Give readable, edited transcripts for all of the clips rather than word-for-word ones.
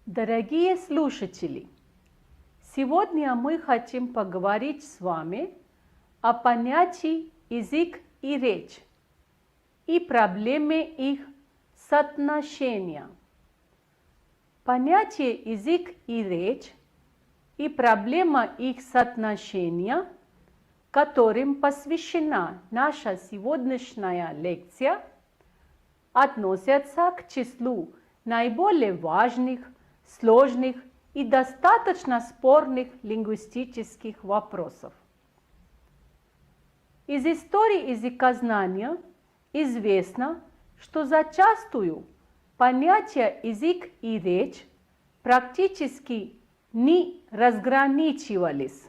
Дорогие слушатели, сегодня мы хотим поговорить с вами о понятии язык и речь и проблеме их соотношения. Понятие язык и речь и проблема их соотношения, которым посвящена наша сегодняшняя лекция, относятся к числу наиболее важных, сложных и достаточно спорных лингвистических вопросов. Из истории языкознания известно, что зачастую понятия язык и речь практически не разграничивались.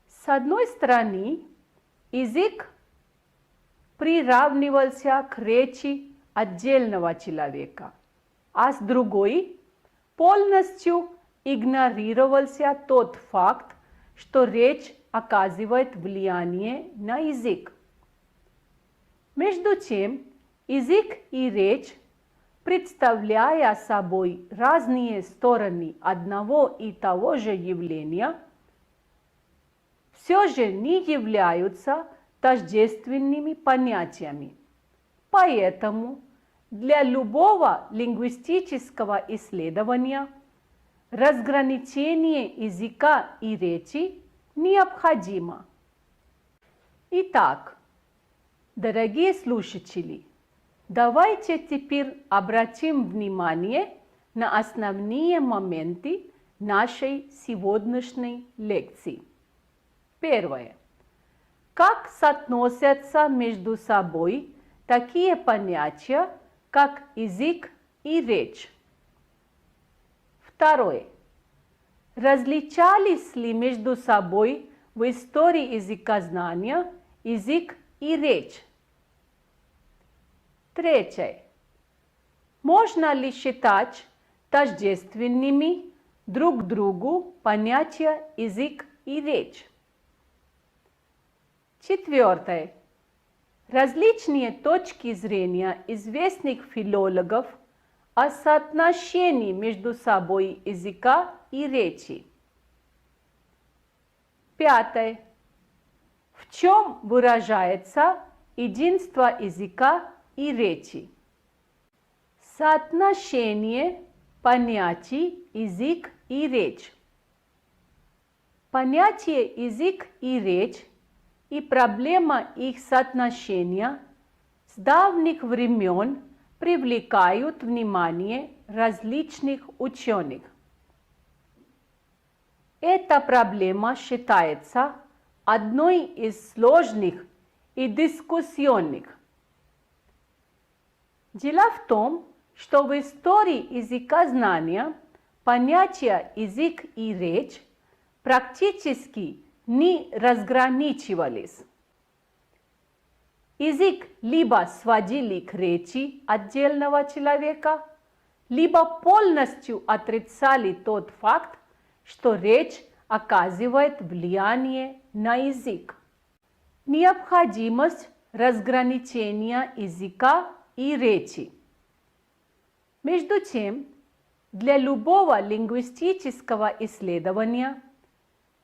С одной стороны, язык приравнивался к речи отдельного человека, а с другой полностью игнорировался тот факт, что речь оказывает влияние на язык. Между тем, язык и речь, представляя собой разные стороны одного и того же явления, все же не являются тождественными понятиями. Поэтому для любого лингвистического исследования разграничение языка и речи необходимо. Итак, дорогие слушатели, давайте теперь обратим внимание на основные моменты нашей сегодняшней лекции. Первое. Как соотносятся между собой такие понятия, как язык и речь? Второе. Различались ли между собой в истории языкознания язык и речь? Третье. Можно ли считать тождественными друг другу понятия язык и речь? Четвертое. Различные точки зрения известных филологов о соотношении между собой языка и речи. Пятое. В чем выражается единство языка и речи? Соотношение понятий язык и речь. Понятие язык и речь и проблема их соотношения с давних времен привлекают внимание различных ученых. Эта проблема считается одной из сложных и дискуссионных. Дело в том, что в истории языкознания понятия язык и речь практически не разграничивались. Язык либо сводили к речи отдельного человека, либо полностью отрицали тот факт, что речь оказывает влияние на язык. Необходимость разграничения языка и речи. Между тем, для любого лингвистического исследования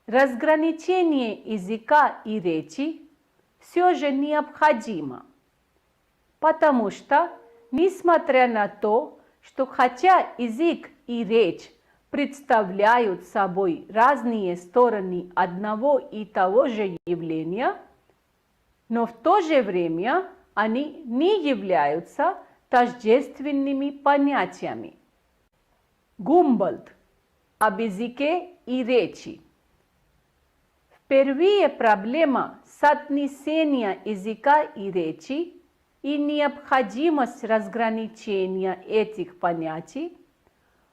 разграничение языка и речи все же необходимо, потому что, несмотря на то, что хотя язык и речь представляют собой разные стороны одного и того же явления, но в то же время они не являются тождественными понятиями. Гумбольдт об языке и речи. Впервые проблема соотнесения языка и речи и необходимость разграничения этих понятий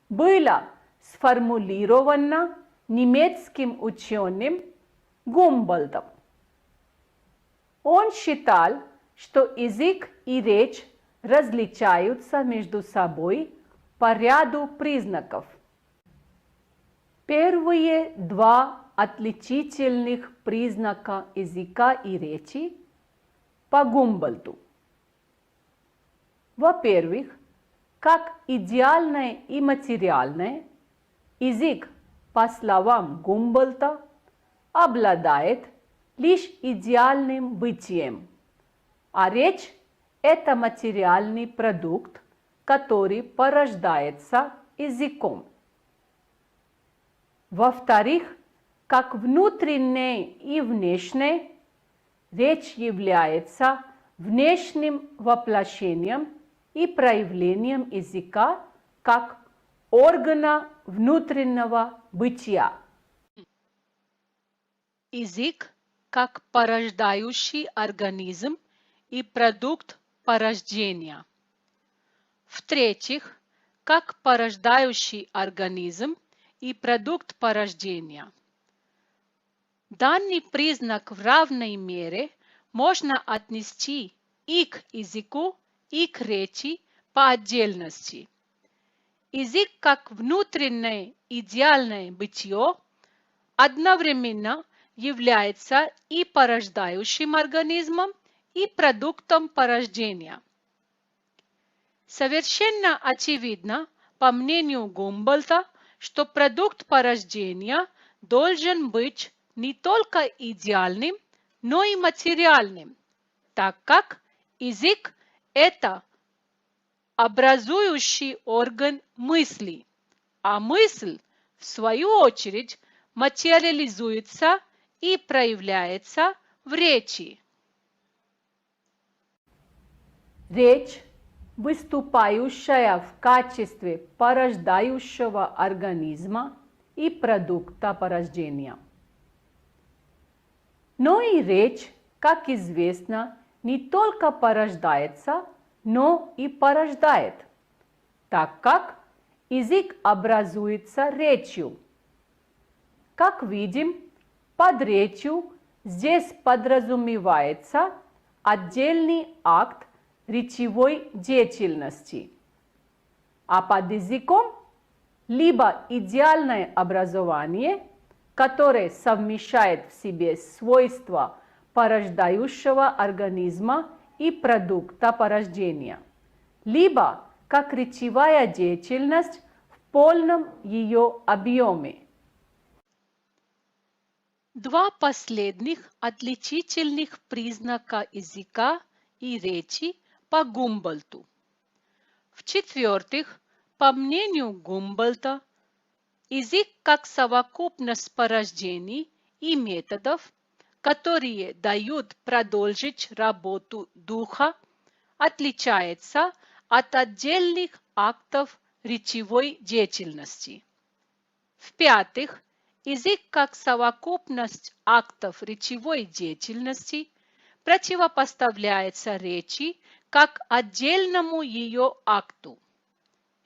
была сформулирована немецким ученым Гумбольдтом. Он считал, что язык и речь различаются между собой по ряду признаков. Первые два отличительных признака языка и речи по Гумбольдту. Во-первых, как идеальное и материальное, язык, по словам Гумбольдта, обладает лишь идеальным бытием, а речь – это материальный продукт, который порождается языком. Во-вторых, как внутреннее и внешнее, речь является внешним воплощением и проявлением языка как органа внутреннего бытия. Язык как порождающий организм и продукт порождения. В-третьих, как порождающий организм и продукт порождения. Данный признак в равной мере можно отнести и к языку, и к речи по отдельности. Язык как внутреннее идеальное бытие одновременно является и порождающим организмом, и продуктом порождения. Совершенно очевидно, по мнению Гумбольдта, что продукт порождения должен быть не только идеальным, но и материальным, так как язык – это образующий орган мысли, а мысль, в свою очередь, материализуется и проявляется в речи. Речь, выступающая в качестве порождающего организма и продукта порождения. Но и речь, как известно, не только порождается, но и порождает, так как язык образуется речью. Как видим, под речью здесь подразумевается отдельный акт речевой деятельности, а под языком либо идеальное образование, которое совмещает в себе свойства порождающего организма и продукта порождения, либо как речевая деятельность в полном ее объеме. Два последних отличительных признака языка и речи по Гумбольдту. В-четвертых, по мнению Гумбольдта, язык как совокупность порождений и методов, которые дают продолжить работу духа, отличается от отдельных актов речевой деятельности. В-пятых, язык как совокупность актов речевой деятельности противопоставляется речи как отдельному ее акту.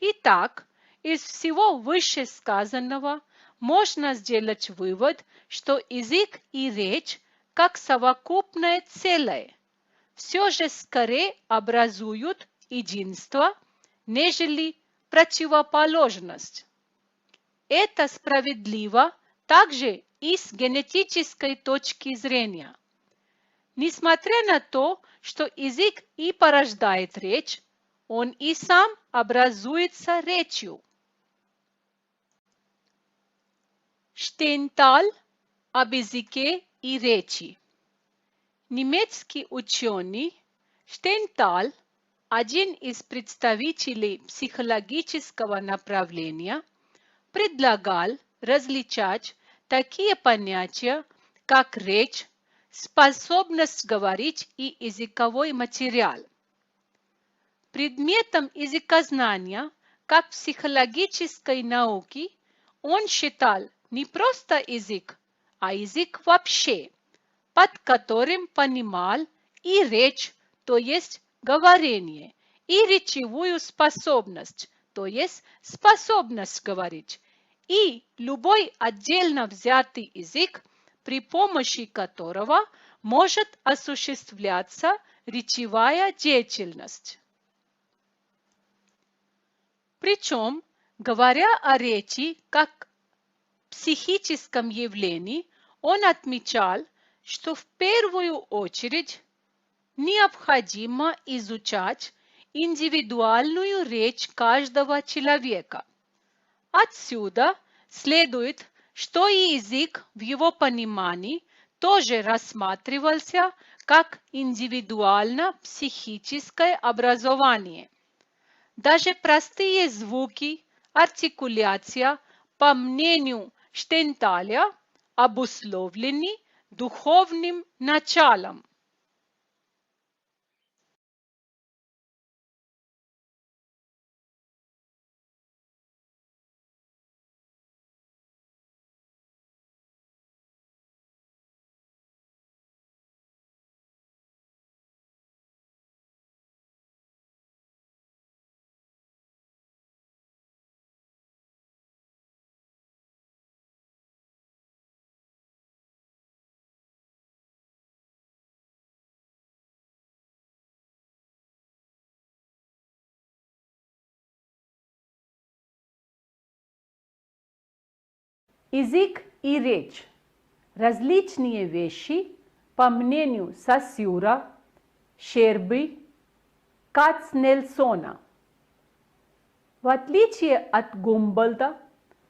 Итак, из всего вышесказанного можно сделать вывод, что язык и речь как совокупное целое все же скорее образуют единство, нежели противоположность. Это справедливо также и с генетической точки зрения. Несмотря на то, что язык и порождает речь, он и сам образуется речью. Штейнталь об языке и речи. Немецкий ученый Штейнталь, один из представителей психологического направления, предлагал различать такие понятия, как речь, способность говорить и языковой материал. Предметом языкознания, как психологической науки, он считал не просто язык, а язык вообще, под которым понимал и речь, то есть говорение, и речевую способность, то есть способность говорить, и любой отдельно взятый язык, при помощи которого может осуществляться речевая деятельность. Причем, говоря о речи как психическом явлении, он отмечал, что в первую очередь необходимо изучать индивидуальную речь каждого человека. Отсюда следует, что и язык в его понимании тоже рассматривался как индивидуально-психическое образование. Даже простые звуки, артикуляция, по мнению Штенталя, обусловлены духовным началом. Язык и речь – различные вещи, по мнению Сосюра, Щербы, Кацнельсона. В отличие от Гумбольда,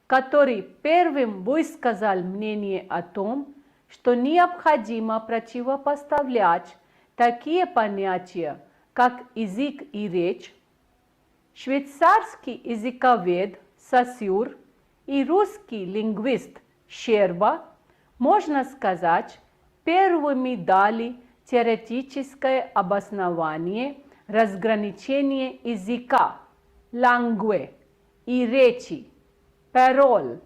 который первым высказал мнение о том, что необходимо противопоставлять такие понятия, как язык и речь, швейцарский языковед Сосюр и русский лингвист Щерба, можно сказать, первыми дали теоретическое обоснование разграничения языка langue и речи parole.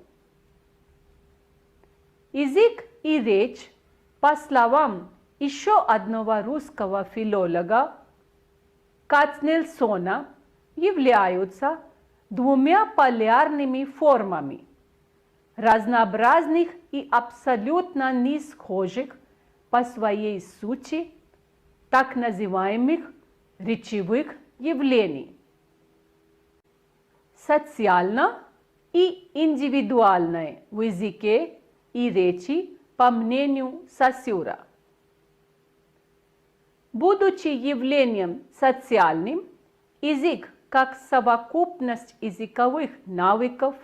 Язык и речь, по словам еще одного русского филолога Кацнельсона, являются двумя полярными формами разнообразных и абсолютно не схожих по своей сути так называемых речевых явлений. Социально и индивидуальное в языке и речи, по мнению Сосюра. Будучи явлением социальным, язык как совокупность языковых навыков,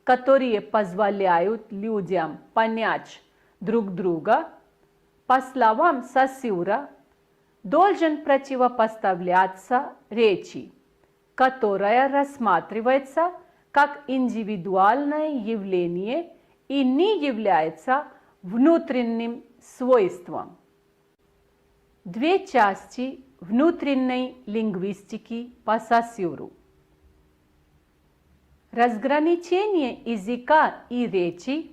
которые позволяют людям понять друг друга, по словам Сосюра, должен противопоставляться речи, которая рассматривается как индивидуальное явление и не является внутренним свойством. Две части внутренней лингвистики по Сосюру. Разграничение языка и речи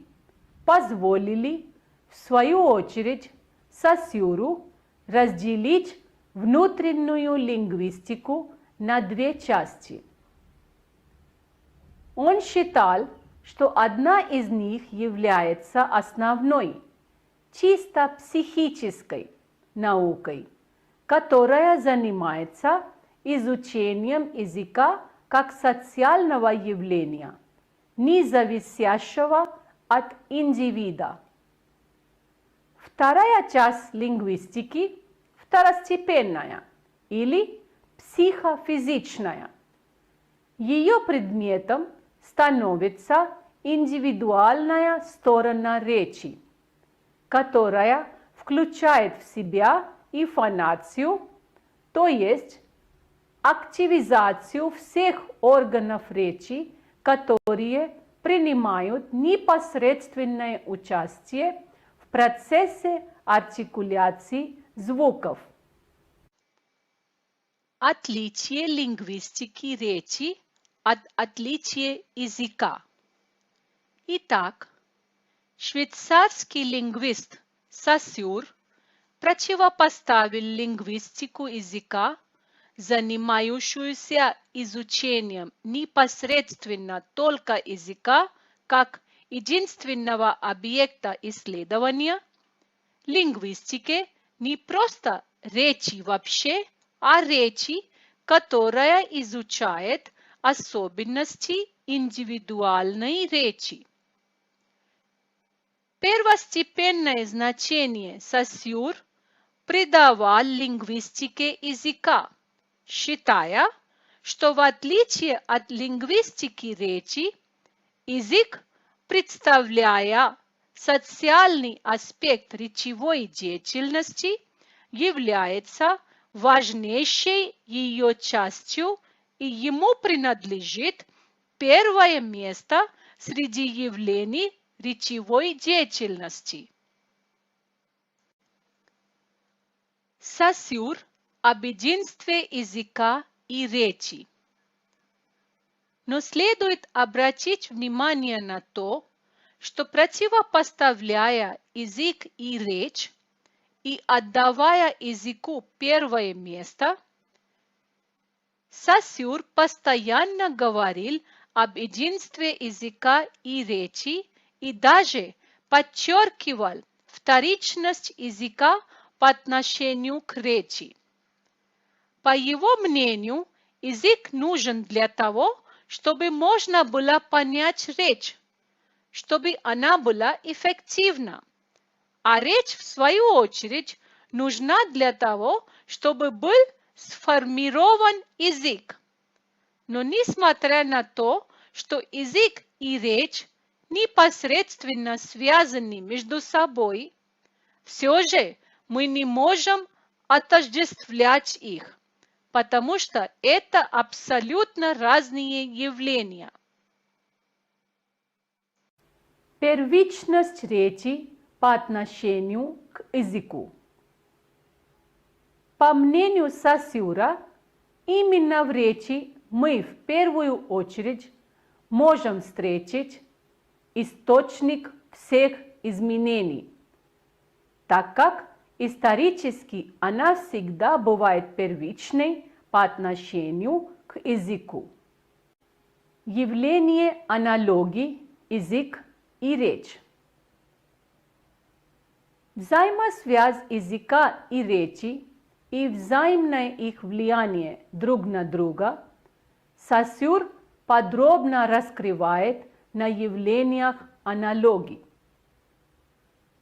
позволили, в свою очередь, Сосюру разделить внутреннюю лингвистику на две части. Он считал, что одна из них является основной, чисто психической наукой, которая занимается изучением языка как социального явления, не зависящего от индивида. Вторая часть лингвистики второстепенная или психофизичная. Ее предметом становится индивидуальная сторона речи, которая включает в себя и фонацию, то есть активизацию всех органов речи, которые принимают непосредственное участие в процессе артикуляции звуков. Отличие лингвистики речи от отличия языка. Итак, швейцарский лингвист Сосюр противопоставил лингвистику языка, занимающуюся изучением непосредственно только языка как единственного объекта исследования, лингвистике не просто речи вообще, а речи, которая изучает особенности индивидуальной речи. Первостепенное значение Сосюр придавал лингвистике языка, считая, что в отличие от лингвистики речи, язык, представляя социальный аспект речевой деятельности, является важнейшей ее частью, и ему принадлежит первое место среди явлений речевой деятельности. Saussure об единстве языка и речи. Но следует обратить внимание на то, что противопоставляя язык и речь и отдавая языку первое место, Saussure постоянно говорил об единстве языка и речи и даже подчеркивал вторичность языка по отношению к речи. По его мнению, язык нужен для того, чтобы можно было понять речь, чтобы она была эффективна. А речь, в свою очередь, нужна для того, чтобы был сформирован язык. Но несмотря на то, что язык и речь непосредственно связаны между собой, все же мы не можем отождествлять их, потому что это абсолютно разные явления. Первичность речи по отношению к языку. По мнению Saussure, именно в речи мы в первую очередь можем встретить источник всех изменений, так как исторически она всегда бывает первичной по отношению к языку. Явление аналогии язык и речь. Взаимосвязь языка и речи и взаимное их влияние друг на друга Saussure подробно раскрывает на явлениях аналогий.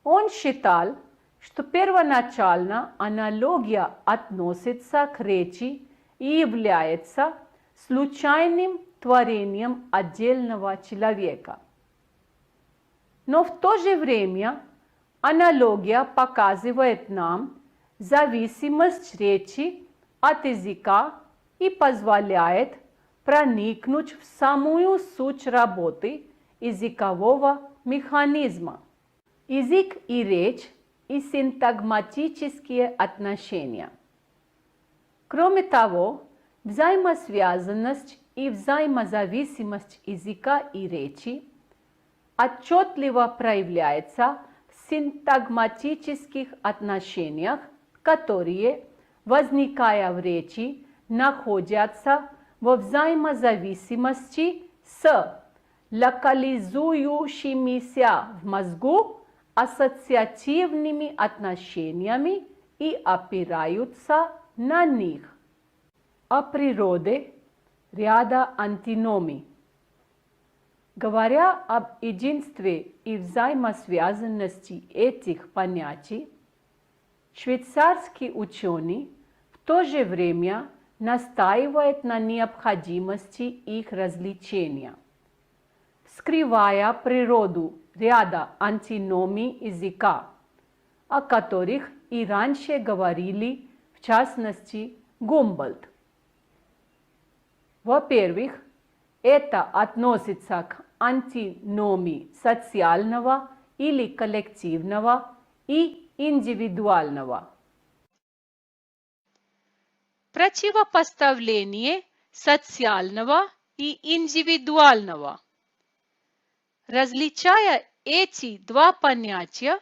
Он считал, что первоначально аналогия относится к речи и является случайным творением отдельного человека. Но в то же время аналогия показывает нам зависимость речи от языка и позволяет проникнуть в самую суть работы языкового механизма. Язык и речь и синтагматические отношения. Кроме того, взаимосвязанность и взаимозависимость языка и речи отчетливо проявляется в синтагматических отношениях, которые, возникая в речи, находятся во взаимозависимости с локализующимися в мозгу ассоциативными отношениями и опираются на них. О природе ряда антиномий. Говоря об единстве и взаимосвязанности этих понятий, швейцарский ученый в то же время настаивает на необходимости их различения, вскрывая природу ряда антиномий языка, о которых и раньше говорили, в частности, Гумбольдт. Во-первых, это относится к антиномии социального или коллективного и индивидуального. Противопоставление социального и индивидуального. Различая эти два понятия,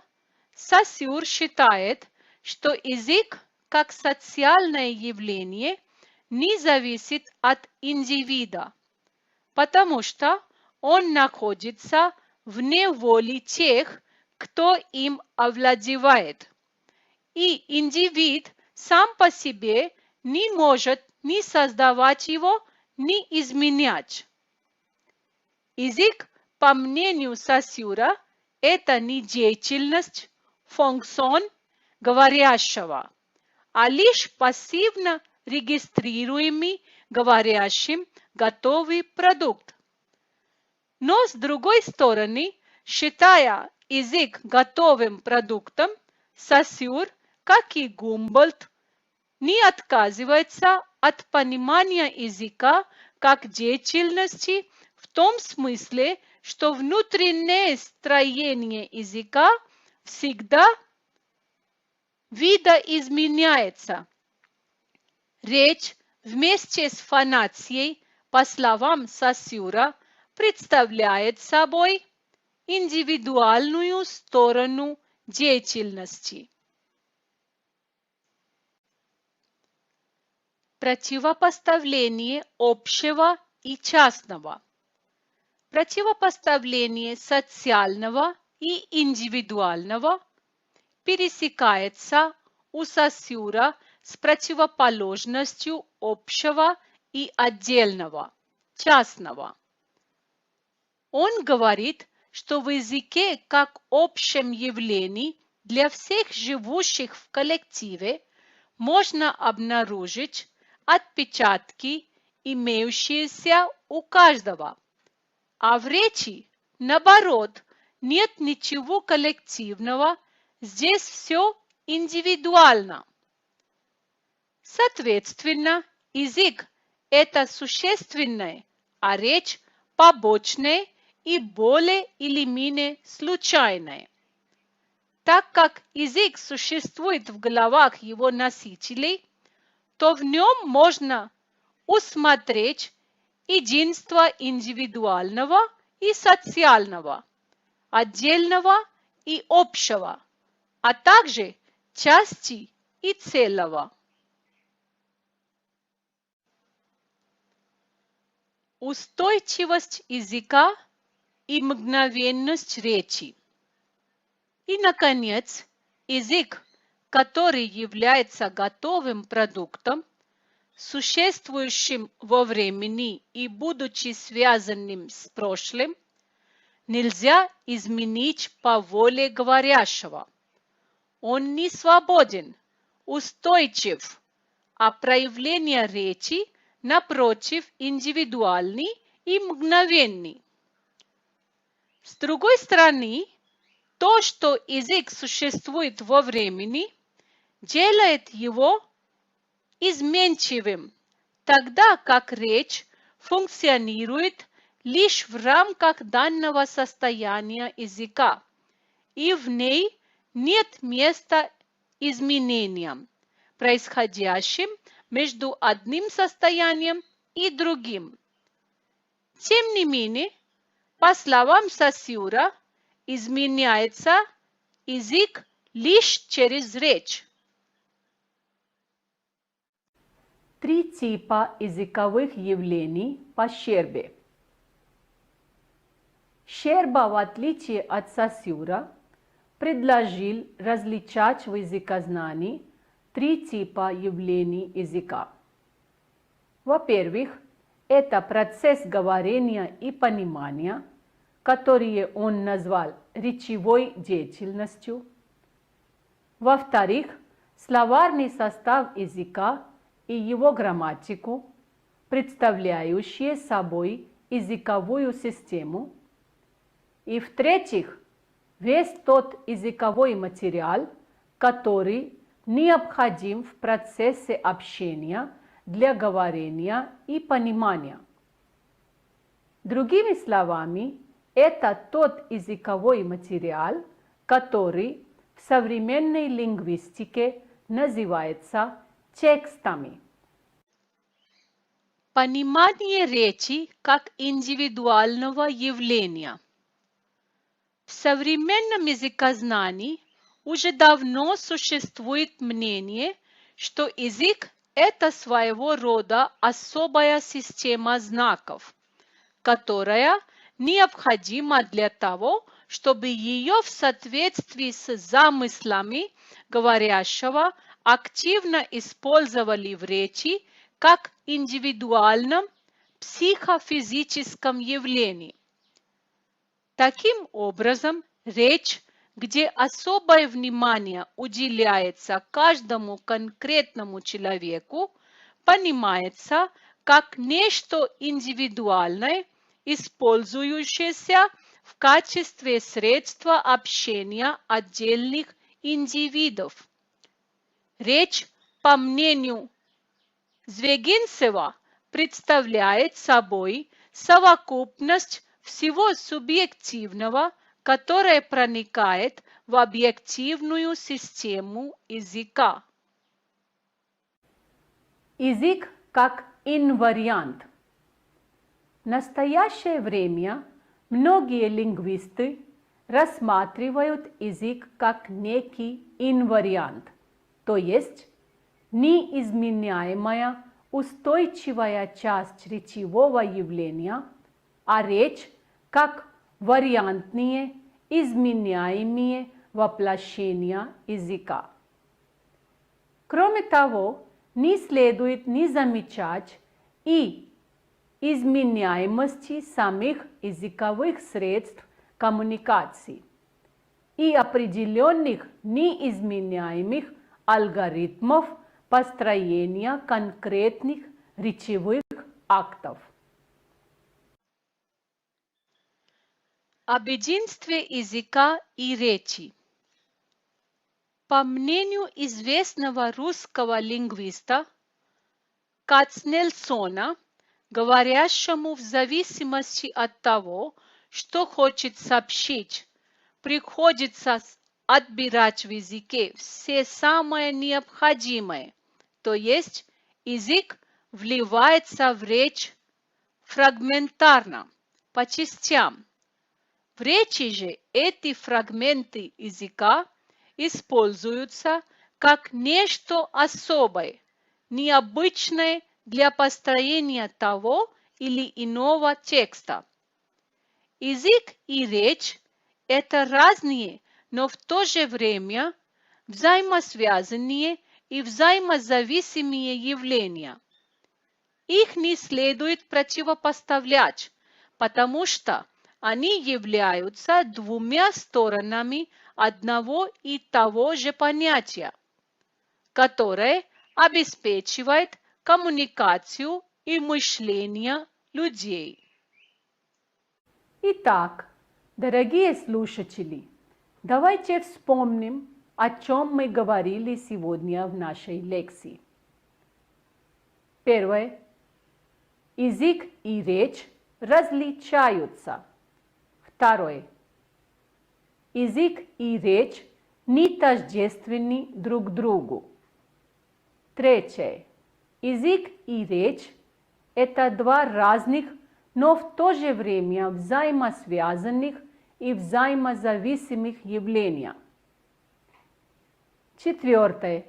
Saussure считает, что язык как социальное явление не зависит от индивида, потому что он находится вне воли тех, кто им овладевает. И индивид сам по себе не может ни создавать его, ни изменять. Язык, по мнению Saussure, это не деятельность, функцион говорящего, а лишь пассивно регистрируемый говорящим готовый продукт. Но с другой стороны, считая язык готовым продуктом, Сосюр, как и Гумбольдт, не отказывается от понимания языка как деятельности в том смысле, что внутреннее строение языка всегда видоизменяется. Речь вместе с фонацией, по словам Сосюра, представляет собой индивидуальную сторону деятельности. Противопоставление общего и частного. Противопоставление социального и индивидуального пересекается у Сосюра с противоположностью общего и отдельного, частного. Он говорит, что в языке как общем явлении для всех живущих в коллективе можно обнаружить отпечатки, имеющиеся у каждого. А в речи, наоборот, нет ничего коллективного, здесь все индивидуально. Соответственно, язык – это существенное, а речь – побочное и более или менее случайное. Так как язык существует в головах его носителей, то в нем можно усмотреть единство индивидуального и социального, отдельного и общего, а также части и целого. Устойчивость языка и мгновенность речи. И, наконец, язык, который является готовым продуктом, существующим во времени и будучи связанным с прошлым, нельзя изменить по воле говорящего. Он не свободен, устойчив, а проявление речи, напротив, индивидуальный и мгновенный. С другой стороны, то, что язык существует во времени, делает его изменчивым, тогда как речь функционирует лишь в рамках данного состояния языка, и в ней нет места изменениям, происходящим между одним состоянием и другим. Тем не менее, по словам Сосюра, изменяется язык лишь через речь. 3 типа языковых явлений по Щербе. Щерба, в отличие от Сосюра, предложил различать в языкознании 3 типа явлений языка. Во-первых, это процесс говорения и понимания, которые он назвал речевой деятельностью. Во-вторых, словарный состав языка и его грамматику, представляющие собой языковую систему. И в-третьих, весь тот языковой материал, который необходим в процессе общения для говорения и понимания. Другими словами, это тот языковой материал, который в современной лингвистике называется текстами. Понимание речи как индивидуального явления. В современном языкознании уже давно существует мнение, что язык – это своего рода особая система знаков, которая необходима для того, чтобы ее в соответствии с замыслами говорящего активно использовали в речи как индивидуальном психофизическом явлении. Таким образом, речь, где особое внимание уделяется каждому конкретному человеку, понимается как нечто индивидуальное, использующееся в качестве средства общения отдельных индивидов. Речь, по мнению Звягинцева, представляет собой совокупность всего субъективного, которое проникает в объективную систему языка. Язык как инвариант. В настоящее время многие лингвисты рассматривают язык как некий инвариант, то есть неизменяемая устойчивая часть речевого явления, а речь как вариантные изменяемые воплощения языка. Кроме того, не следует не замечать и изменяемости самих языковых средств коммуникации и определенных неизменяемых алгоритмов построения конкретных речевых актов. Об единстве языка и речи. По мнению известного русского лингвиста Кацнельсона, говорящему в зависимости от того, что хочет сообщить, приходится отбирать в языке все самое необходимое, то есть язык вливается в речь фрагментарно, по частям. В речи же эти фрагменты языка используются как нечто особое, необычное для построения того или иного текста. Язык и речь – это разные, но в то же время взаимосвязанные и взаимозависимые явления. Их не следует противопоставлять, потому что они являются двумя сторонами одного и того же понятия, которое обеспечивает коммуникацию и мышление людей. Итак, дорогие слушатели, давайте вспомним, о чем мы говорили сегодня в нашей лекции. Первое. Язык и речь различаются. Второе. Язык и речь не тождественны друг другу. Третье. Язык и речь – это два разных, но в то же время взаимосвязанных и взаимозависимых явления. Четвертое.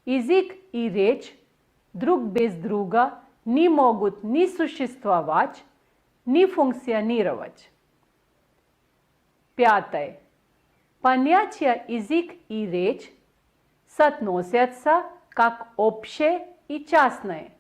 Язык и речь друг без друга не могут ни существовать, ни функционировать. Пятое. Понятия язык и речь соотносятся как общее и частное.